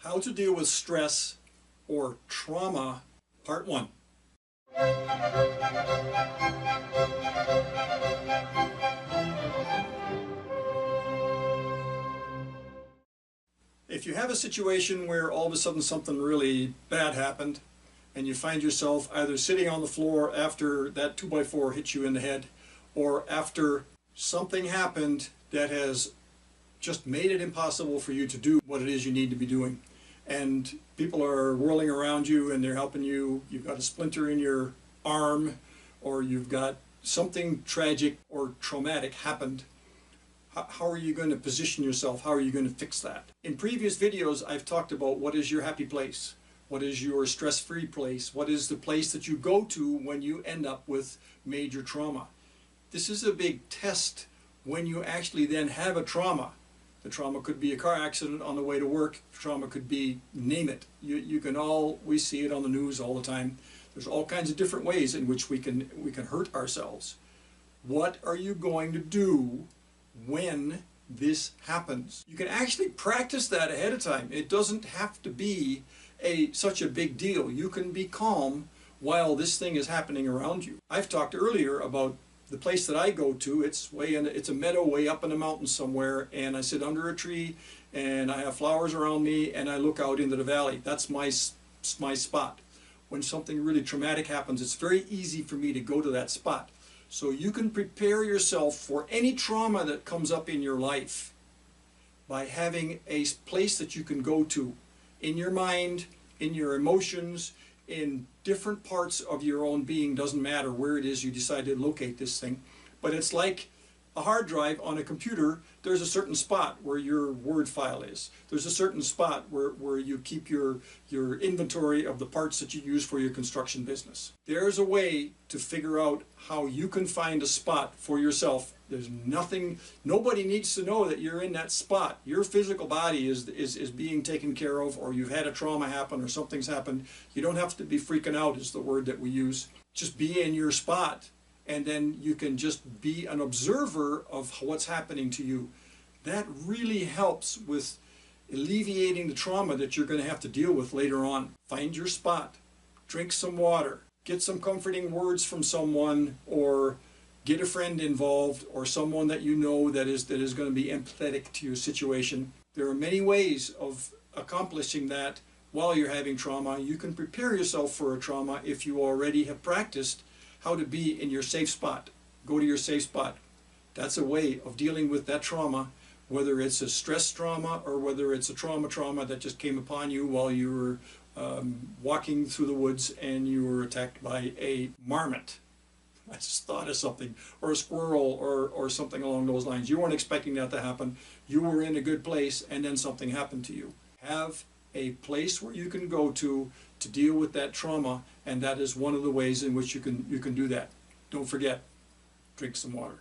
How to deal with stress or trauma, part 1. If you have a situation where all of a sudden something really bad happened and you find yourself either sitting on the floor after that 2x4 hit you in the head, or after something happened that has just made it impossible for you to do what it is you need to be doing, and people are whirling around you and they're helping you, you've got a splinter in your arm, or you've got something tragic or traumatic happened, how are you going to position yourself? How are you going to fix that? In previous videos, I've talked about what is your happy place, what is your stress-free place, what is the place that you go to when you end up with major trauma. This is a big test when you actually then have a trauma. The trauma could be a car accident on the way to work. Trauma could be, name it. We see it on the news all the time. There's all kinds of different ways in which we can hurt ourselves. What are you going to do when this happens? You can actually practice that ahead of time. It doesn't have to be such a big deal. You can be calm while this thing is happening around you. I've talked earlier about the place that I go to. It's a meadow way up in the mountains somewhere, and I sit under a tree and I have flowers around me and I look out into the valley. That's my spot. When something really traumatic happens, it's very easy for me to go to that spot. So you can prepare yourself for any trauma that comes up in your life by having a place that you can go to in your mind, in your emotions, in different parts of your own being. Doesn't matter where it is you decide to locate this thing, but it's like a hard drive on a computer. There's a certain spot where your Word file is. There's a certain spot where you keep your inventory of the parts that you use for your construction business. There's a way to figure out how you can find a spot for yourself. There's nobody needs to know that you're in that spot. Your physical body is being taken care of, or you've had a trauma happen or something's happened. You don't have to be freaking out, is the word that we use. Just be in your spot, and then you can just be an observer of what's happening to you. That really helps with alleviating the trauma that you're going to have to deal with later on. Find your spot, drink some water, get some comforting words from someone, or get a friend involved, or someone that you know that is going to be empathetic to your situation. There are many ways of accomplishing that while you're having trauma. You can prepare yourself for a trauma if you already have practiced how to be in your safe spot. Go to your safe spot. That's a way of dealing with that trauma, whether it's a stress trauma or whether it's a trauma that just came upon you while you were walking through the woods and you were attacked by a marmot. I just thought of something, or a squirrel, or something along those lines. You weren't expecting that to happen. You were in a good place and then something happened to you. Have a place where you can go to deal with that trauma, and that is one of the ways in which you can do that. Don't forget, drink some water.